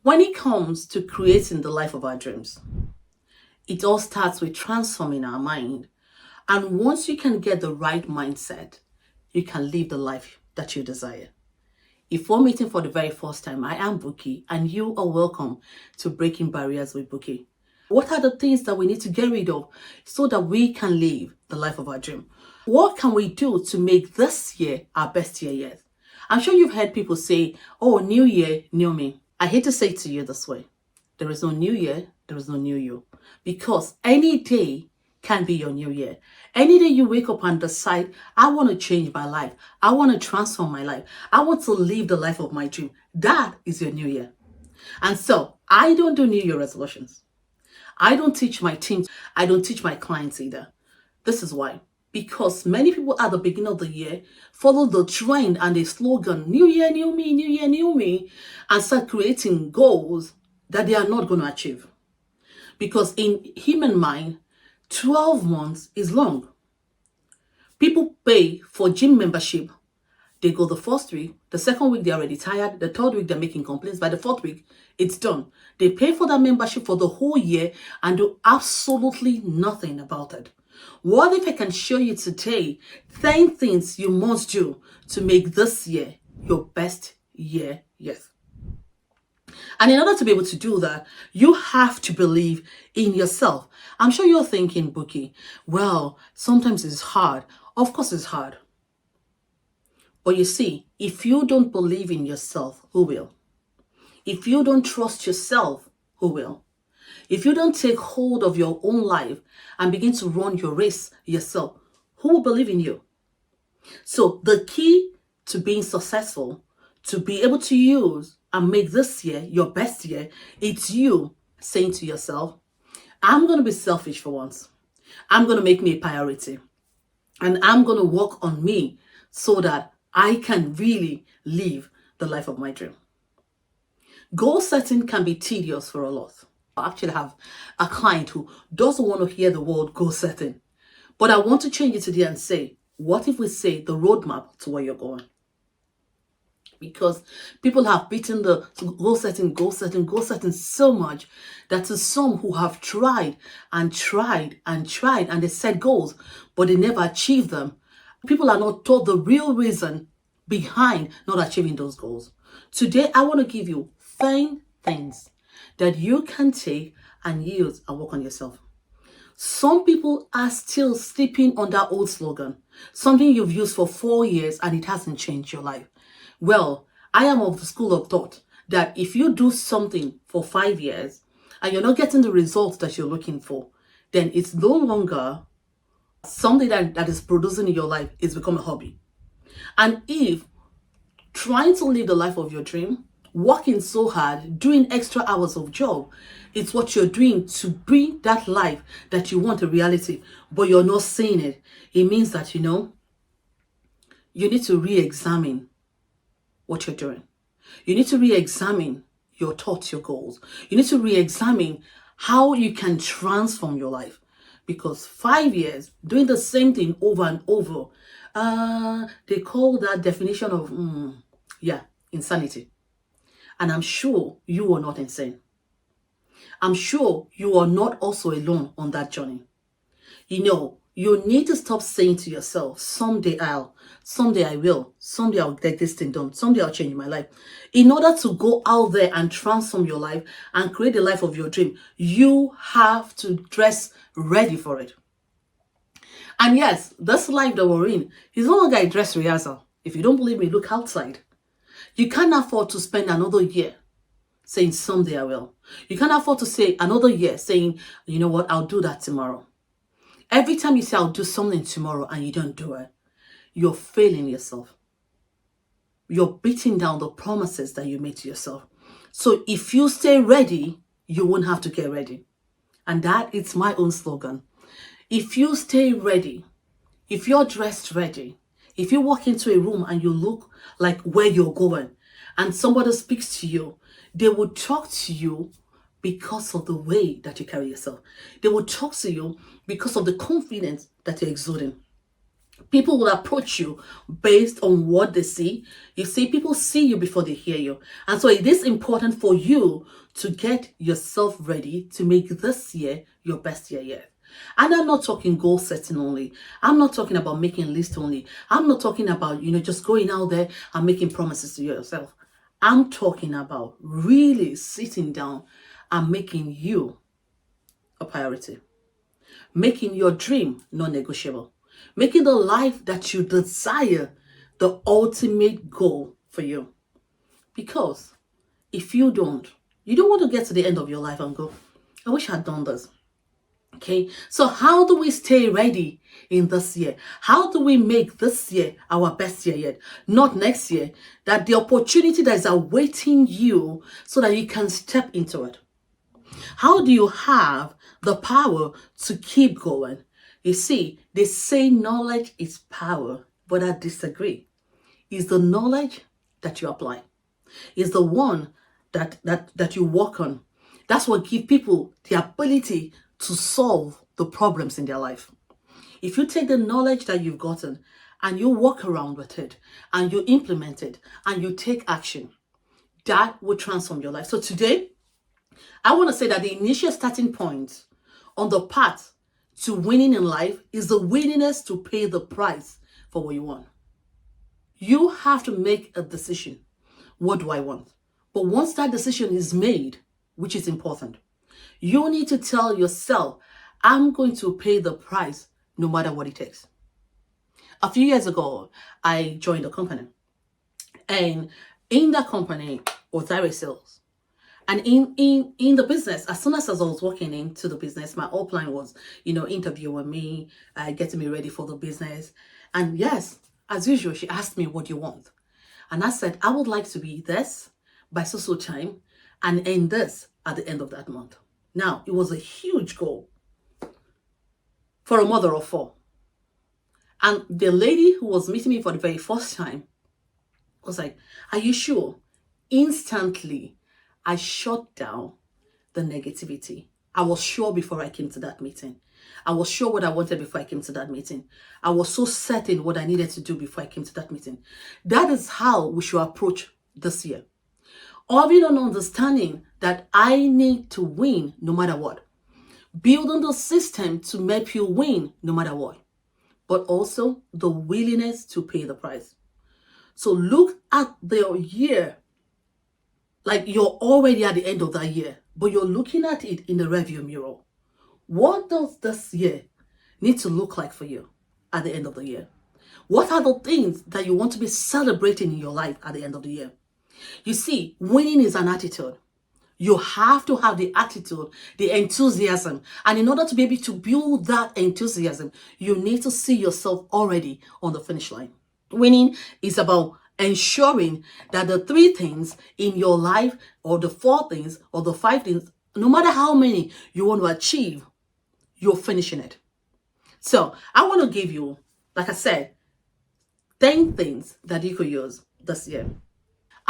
When it comes to creating the life of our dreams, it all starts with transforming our mind. And once you can get the right mindset, you can live the life that you desire. If we're meeting for the very first time, I am Bukie, and you are welcome to Breaking Barriers with Bukie. What are the things that we need to get rid of so that we can live the life of our dream? What can we do to make this year our best year yet? I'm sure you've heard people say, oh, new year, new me. I hate to say it to you this way. There is no new year, there is no new you. Because any day can be your new year. Any day you wake up and decide, I want to change my life. I want to transform my life. I want to live the life of my dream. That is your new year. And so I don't do New Year resolutions. I don't teach my team. I don't teach my clients either. This is why. Because many people at the beginning of the year follow the trend and the slogan, New Year, New Me, New Year, New Me, and start creating goals that they are not going to achieve. Because in human mind, 12 months is long. People pay for gym membership. They go the first week, the second week they're already tired, the third week they're making complaints, by the fourth week, it's done. They pay for that membership for the whole year and do absolutely nothing about it. What if I can show you today 10 things you must do to make this year your best year yet? And in order to be able to do that, you have to believe in yourself. I'm sure you're thinking, Bukie, well, sometimes it's hard. Of course it's hard. But you see, if you don't believe in yourself, who will? If you don't trust yourself, who will? If you don't take hold of your own life and begin to run your race yourself, who will believe in you? So the key to being successful, to be able to use and make this year your best year, it's you saying to yourself, I'm going to be selfish for once. I'm going to make me a priority. And I'm going to work on me so that I can really live the life of my dream. Goal setting can be tedious for a lot. I actually have a client who doesn't want to hear the word goal setting. But I want to change it today and say, what if we say the roadmap to where you're going? Because people have beaten the goal setting so much that to some who have tried and they set goals, but they never achieve them. People are not taught the real reason behind not achieving those goals. Today, I want to give you 10 things that you can take and use and work on yourself. Some people are still sleeping on that old slogan, something you've used for 4 years and it hasn't changed your life. Well, I am of the school of thought that if you do something for 5 years and you're not getting the results that you're looking for, then it's no longer something that is producing in your life. It's become a hobby. And if trying to live the life of your dream, working so hard, doing extra hours of job, it's what you're doing to bring that life that you want a reality, but you're not seeing it. It means that, you need to re-examine what you're doing. You need to re-examine your thoughts, your goals. You need to re-examine how you can transform your life. Because 5 years doing the same thing over and over, they call that definition of, insanity. And I'm sure you are not insane. I'm sure you are not also alone on that journey. You need to stop saying to yourself, someday I will, someday I'll get this thing done, someday I'll change my life. In order to go out there and transform your life and create the life of your dream, you have to dress ready for it. And yes, this life that we're in is no longer a dress rehearsal. If you don't believe me, look outside. You can't afford to spend another year saying someday I will. You can't afford to say another year saying, you know what, I'll do that tomorrow. Every time you say I'll do something tomorrow and you don't do it, you're failing yourself. You're beating down the promises that you made to yourself. So if you stay ready, you won't have to get ready. And that is my own slogan. If you stay ready, if you're dressed ready, if you walk into a room and you look like where you're going and somebody speaks to you, they will talk to you because of the way that you carry yourself. They will talk to you because of the confidence that you're exuding. People will approach you based on what they see. You see, people see you before they hear you. And so it is important for you to get yourself ready to make this year your best year yet. And I'm not talking goal setting only. I'm not talking about making lists only. I'm not talking about, just going out there and making promises to yourself. I'm talking about really sitting down and making you a priority, making your dream non-negotiable, making the life that you desire the ultimate goal for you. Because if you don't want to get to the end of your life and go, I wish I'd done this. Okay, so how do we stay ready in this year? How do we make this year our best year yet? Not next year, that the opportunity that is awaiting you so that you can step into it. How do you have the power to keep going? You see, they say knowledge is power, but I disagree. It's the knowledge that you apply. It's the one that you work on. That's what gives people the ability to solve the problems in their life. If you take the knowledge that you've gotten and you walk around with it and you implement it and you take action, that will transform your life. So today, I want to say that the initial starting point on the path to winning in life is the willingness to pay the price for what you want. You have to make a decision. What do I want? But once that decision is made, which is important, you need to tell yourself, I'm going to pay the price no matter what it takes. A few years ago, I joined a company. And in that company was direct sales. And in the business, as soon as I was walking into the business, my upline was, interviewing me, getting me ready for the business. And yes, as usual, she asked me, what do you want? And I said, I would like to be this by so time and end this at the end of that month. Now, it was a huge goal for a mother of four. And the lady who was meeting me for the very first time was like, are you sure? Instantly, I shut down the negativity. I was sure before I came to that meeting. I was sure what I wanted before I came to that meeting. I was so certain what I needed to do before I came to that meeting. That is how we should approach this year. Having an understanding that I need to win no matter what. Building the system to make you win no matter what. But also the willingness to pay the price. So look at the year like you're already at the end of that year, but you're looking at it in the rearview mirror. What does this year need to look like for you at the end of the year? What are the things that you want to be celebrating in your life at the end of the year? You see, winning is an attitude. You have to have the attitude, the enthusiasm. And in order to be able to build that enthusiasm, you need to see yourself already on the finish line. Winning is about ensuring that the 3 things in your life, or the 4 things, or the 5 things, no matter how many you want to achieve, you're finishing it. So I want to give you, like I said, 10 things that you could use this year.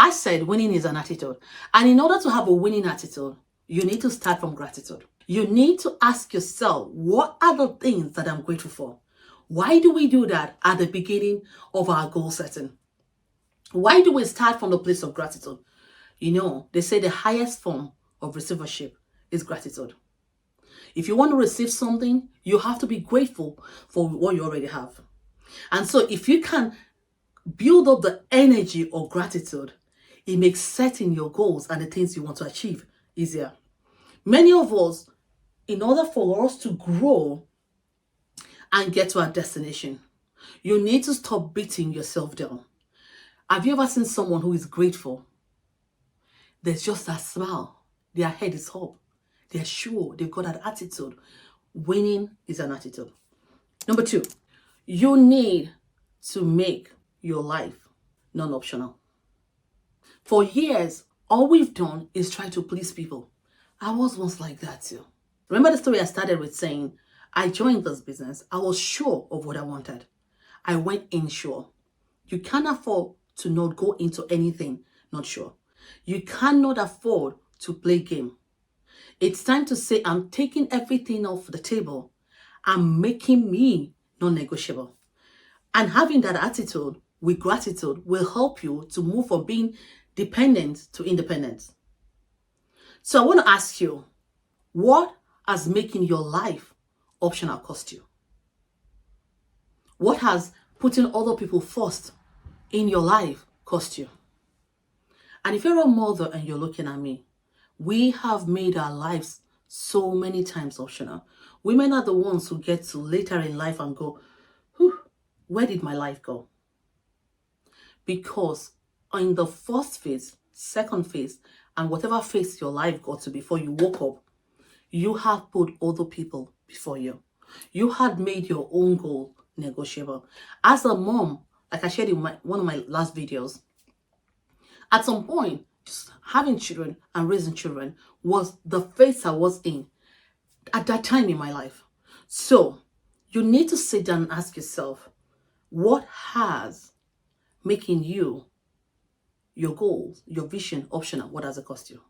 I said winning is an attitude. And in order to have a winning attitude, you need to start from gratitude. You need to ask yourself, what are the things that I'm grateful for? Why do we do that at the beginning of our goal setting? Why do we start from the place of gratitude? They say the highest form of receivership is gratitude. If you want to receive something, you have to be grateful for what you already have. And so if you can build up the energy of gratitude, it makes setting your goals and the things you want to achieve easier. Many of us, in order for us to grow and get to our destination, you need to stop beating yourself down. Have you ever seen someone who is grateful? There's just that smile. Their head is up. They're sure. They've got that attitude. Winning is an attitude. Number 2, you need to make your life non-optional. For years, all we've done is try to please people. I was once like that too. Remember the story I started with saying, I joined this business. I was sure of what I wanted. I went in sure. You can't afford to not go into anything not sure. You cannot afford to play game. It's time to say, I'm taking everything off the table. I'm making me non-negotiable. And having that attitude with gratitude will help you to move from being dependent to independent. So I want to ask you, what has making your life optional cost you? What has putting other people first in your life cost you? And if you're a mother and you're looking at me, we have made our lives so many times optional. Women are the ones who get to later in life and go, whew, where did my life go? Because in the first phase, second phase, and whatever phase your life got to before you woke up, you have put other people before you. You had made your own goal negotiable. As a mom, like I shared in one of my last videos, at some point, just having children and raising children was the phase I was in at that time in my life. So you need to sit down and ask yourself, what has making you, your goals, your vision optional? What does it cost you?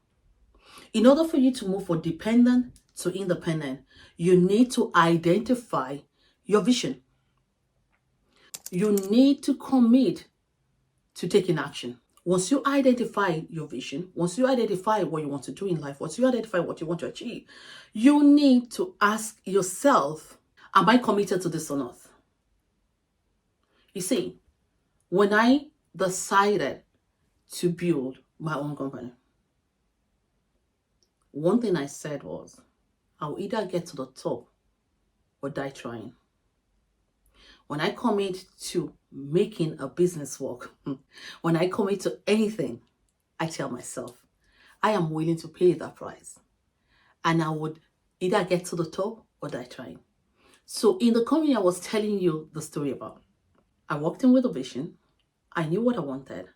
In order for you to move from dependent to independent, you need to identify your vision. You need to commit to taking action. Once you identify your vision, once you identify what you want to do in life, once you identify what you want to achieve, you need to ask yourself, am I committed to this or not? You see, when I decided to build my own company, one thing I said was, I'll either get to the top or die trying. When I commit to making a business work, when I commit to anything, I tell myself, I am willing to pay that price. And I would either get to the top or die trying. So in the company I was telling you the story about, I walked in with a vision. I knew what I wanted.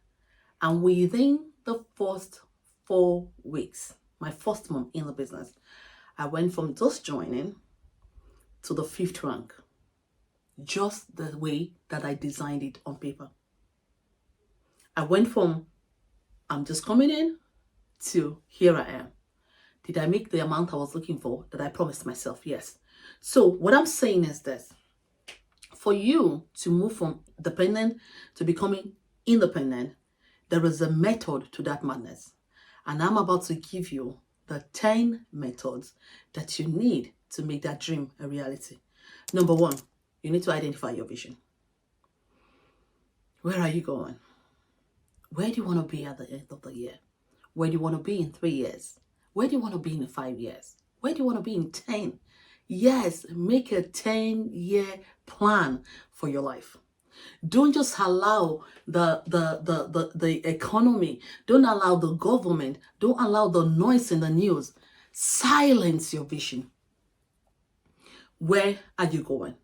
And within the first 4 weeks, my first month in the business, I went from just joining to the 5th rank. Just the way that I designed it on paper. I went from, I'm just coming in, to here I am. Did I make the amount I was looking for that I promised myself? Yes. So what I'm saying is this. For you to move from dependent to becoming independent, there is a method to that madness. And I'm about to give you the 10 methods that you need to make that dream a reality. Number 1, you need to identify your vision. Where are you going? Where do you want to be at the end of the year? Where do you want to be in 3 years? Where do you want to be in 5 years? Where do you want to be in 10? Yes, make a 10-year plan for your life. Don't just allow the economy, don't allow the government, don't allow the noise in the news silence your vision. Where are you going?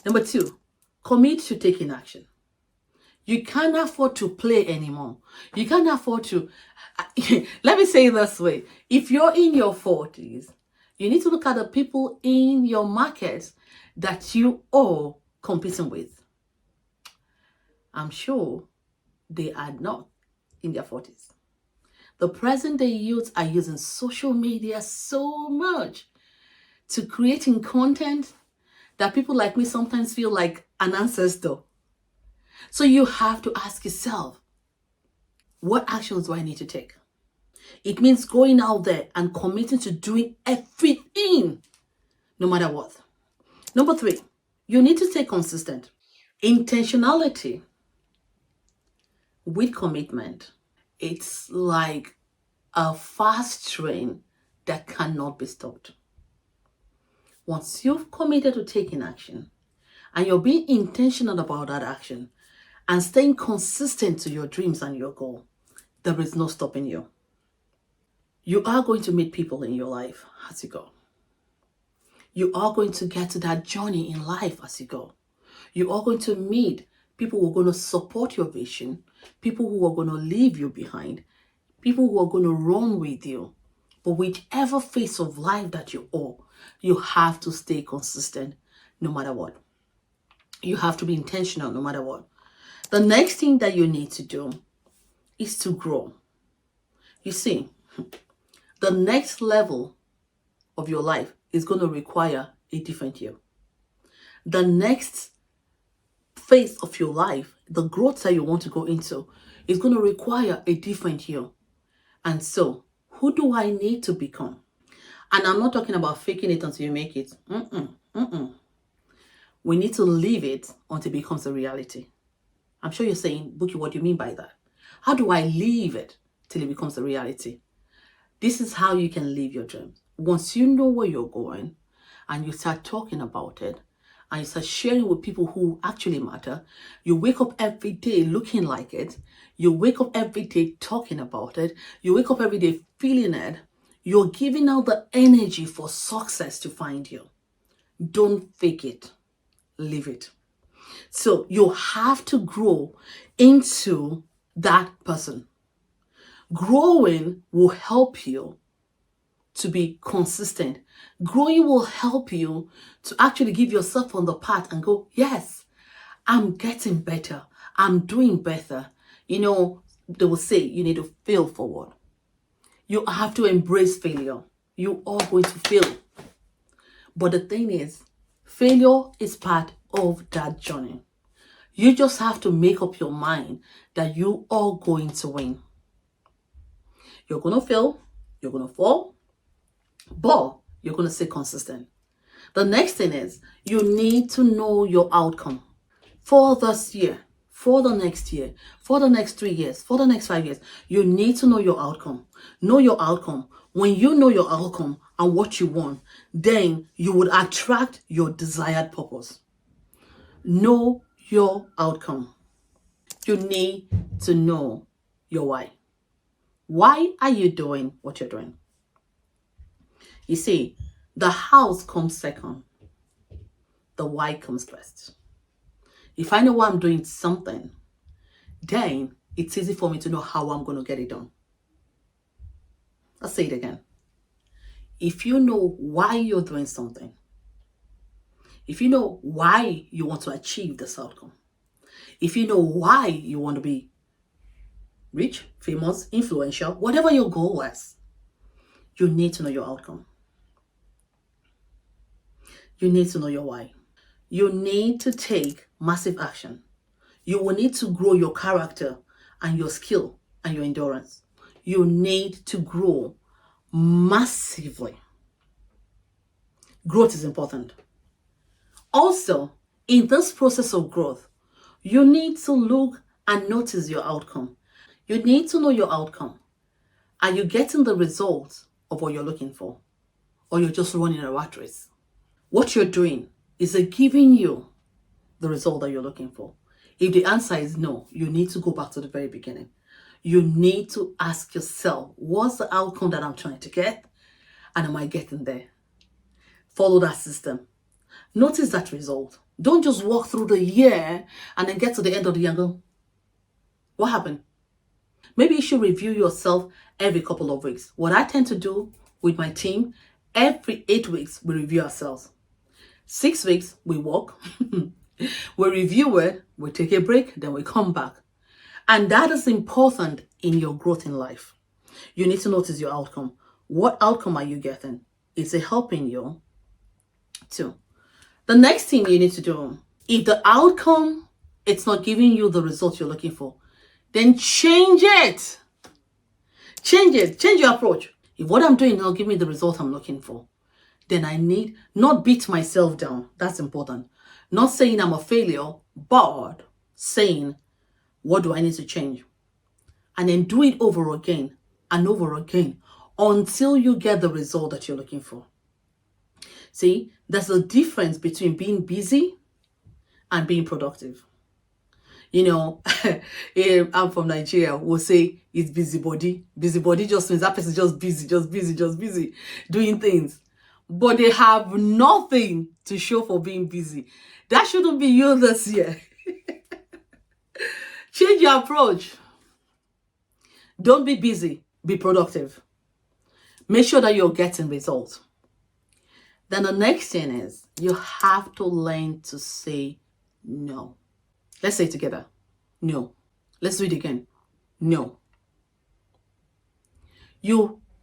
Number 2, commit to taking action. You can't afford to play anymore. You can't afford to, let me say it this way. If you're in your 40s, you need to look at the people in your market that you are competing with. I'm sure they are not in their 40s. The present day youth are using social media so much to creating content that people like me sometimes feel like an ancestor. So you have to ask yourself, what actions do I need to take? It means going out there and committing to doing everything, no matter what. Number 3, you need to stay consistent. Intentionality with commitment. It's like a fast train that cannot be stopped. Once you've committed to taking action and you're being intentional about that action and staying consistent to your dreams and your goal, there is no stopping you. You are going to meet people in your life as you go. You are going to get to that journey in life as you go. You are going to meet people who are going to support your vision, people who are going to leave you behind, people who are going to run with you. But whichever phase of life that you are, you have to stay consistent no matter what. You have to be intentional no matter what. The next thing that you need to do is to grow. You see, the next level of your life is going to require a different you. The next phase of your life, the growth that you want to go into, is going to require a different you. And so, who do I need to become? And I'm not talking about faking it until you make it. We need to live it until it becomes a reality. I'm sure you're saying, Bukie, what do you mean by that? How do I live it till it becomes a reality? This is how you can live your dreams. Once you know where you're going and you start talking about it and you start sharing with people who actually matter, you wake up every day looking like it. You wake up every day talking about it. You wake up every day feeling it. You're giving out the energy for success to find you. Don't fake it. Live it. So you have to grow into that person. Growing will help you to be consistent. Growing will help you to actually give yourself on the path and go, yes, I'm getting better. I'm doing better. You know, they will say you need to fail forward. You have to embrace failure. You are going to fail. But the thing is, failure is part of that journey. You just have to make up your mind that you are going to win. You're going to fail. You're going to fall. But you're going to stay consistent. The next thing is you need to know your outcome for this year, for the next year, for the next 3 years, for the next 5 years. You need to know your outcome. Know your outcome. When you know your outcome and what you want, then you would attract your desired purpose. Know your outcome. You need to know your why. Why are you doing what you're doing? You see, the house comes second. The why comes first. If I know why I'm doing something, then it's easy for me to know how I'm going to get it done. Let's say it again. If you know why you're doing something, if you know why you want to achieve this outcome, if you know why you want to be rich, famous, influential, whatever your goal is, you need to know your outcome. You need to know your why. You need to take massive action. You will need to grow your character and your skill and your endurance. You need to grow massively. Growth is important. Also, in this process of growth, you need to look and notice your outcome. You need to know your outcome. Are you getting the results of what you're looking for? Or you're just running a rat race? What you're doing, is it giving you the result that you're looking for? If the answer is no, you need to go back to the very beginning. You need to ask yourself, what's the outcome that I'm trying to get? And am I getting there? Follow that system. Notice that result. Don't just walk through the year and then get to the end of the year and go, what happened? Maybe you should review yourself every couple of weeks. What I tend to do with my team, every 8 weeks, we review ourselves. 6 weeks, we walk. We review it, we take a break, then we come back. And that is important in your growth in life. You need to notice your outcome. What outcome are you getting? Is it helping you? Too. The next thing you need to do, if the outcome, it's not giving you the result you're looking for, then change it. Change it. Change your approach. If what I'm doing now give me the result I'm looking for, then I need not beat myself down. That's important. Not saying I'm a failure, but saying, what do I need to change? And then do it over again and over again until you get the result that you're looking for. See, there's a difference between being busy and being productive. You know, I'm from Nigeria, we'll say it's busybody. Busybody just means that person is just busy, doing things. But they have nothing to show for being busy. That shouldn't be you this year. Change your approach. Don't be busy, be productive. Make sure that you're getting results. Then the next thing is you have to learn to say no. Let's say it together. No. Let's do it again. No.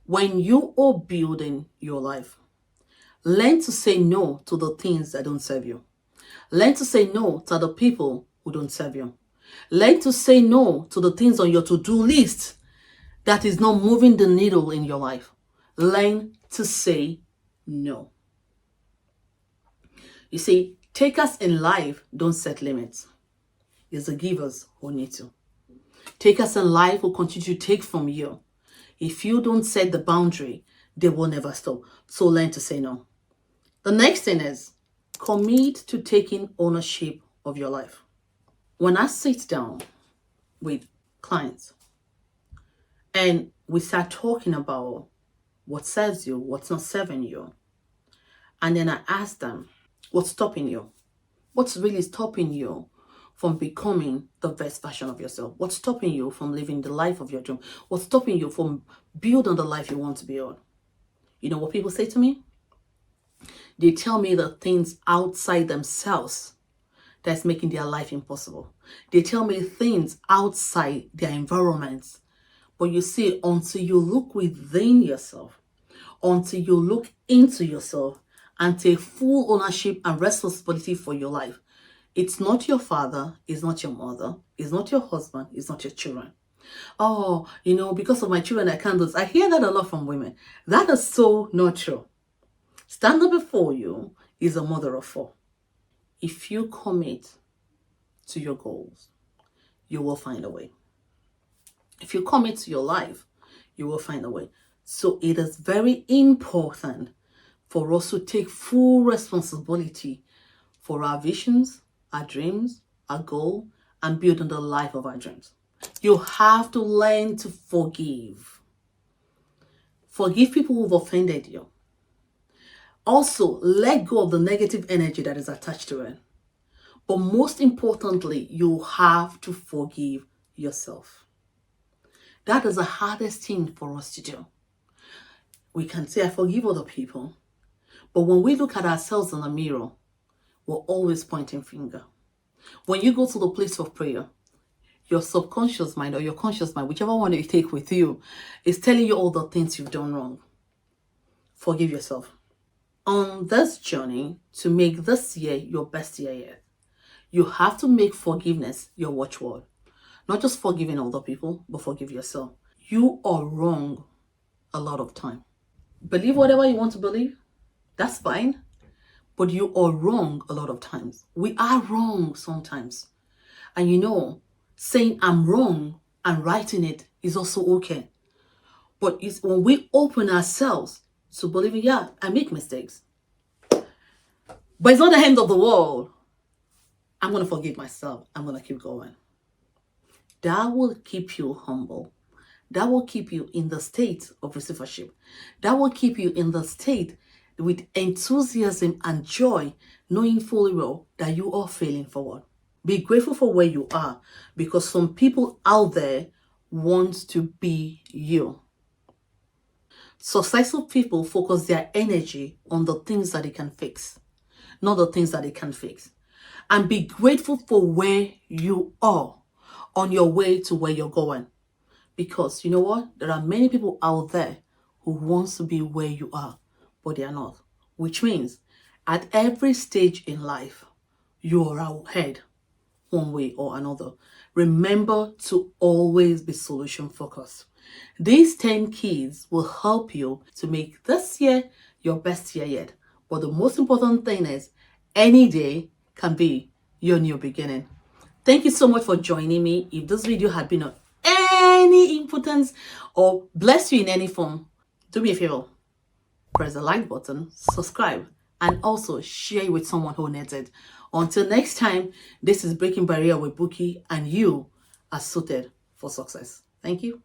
When you are building your life, learn to say no to the things that don't serve you. Learn to say no to the people who don't serve you. Learn to say no to the things on your to-do list that is not moving the needle in your life. Learn to say no. You see, takers in life don't set limits. It's the givers who need to. Takers in life will continue to take from you. If you don't set the boundary, they will never stop. So learn to say no. The next thing is commit to taking ownership of your life. When I sit down with clients and we start talking about what serves you, what's not serving you, and then I ask them, what's stopping you? What's really stopping you from becoming the best version of yourself? What's stopping you from living the life of your dream? What's stopping you from building the life you want to build? You know what people say to me? They tell me the things outside themselves that's making their life impossible. They tell me things outside their environments. But you see, until you look within yourself, until you look into yourself and take full ownership and responsibility for your life, it's not your father, it's not your mother, it's not your husband, it's not your children. Oh, because of my children, I can't do this. I hear that a lot from women. That is so not true. Standing before you is a mother of four. If you commit to your goals, you will find a way. If you commit to your life, you will find a way. So it is very important for us to take full responsibility for our visions, our dreams, our goal, and building the life of our dreams. You have to learn to forgive. Forgive people who've offended you. Also, let go of the negative energy that is attached to it. But most importantly, you have to forgive yourself. That is the hardest thing for us to do. We can say, I forgive other people. But when we look at ourselves in the mirror, we're always pointing finger. When you go to the place of prayer, your subconscious mind or your conscious mind, whichever one you take with you, is telling you all the things you've done wrong. Forgive yourself. On this journey to make this year your best year yet, you have to make forgiveness your watchword. Not just forgiving other people, but forgive yourself. You are wrong a lot of time. Believe whatever you want to believe. That's fine. But you are wrong a lot of times. We are wrong sometimes. And saying I'm wrong and writing it is also okay. But it's when we open ourselves to believing, yeah, I make mistakes. But it's not the end of the world. I'm going to forgive myself. I'm going to keep going. That will keep you humble. That will keep you in the state of receivership. That will keep you in the state with enthusiasm and joy, knowing fully well that you are failing forward. Be grateful for where you are, because some people out there want to be you. Successful people focus their energy on the things that they can fix, not the things that they can't fix. And be grateful for where you are on your way to where you're going. Because you know what? There are many people out there who want to be where you are, but they are not. Which means at every stage in life, you are ahead one way or another. Remember to always be solution focused. These 10 keys will help you to make this year your best year yet. But the most important thing is any day can be your new beginning. Thank you so much for joining me. If this video had been of any importance or blessed you in any form, do me a favor. Press the like button, subscribe, and also share it with someone who needs it. Until next time, this is Breaking Barrier with Bukie, and you are suited for success. Thank you.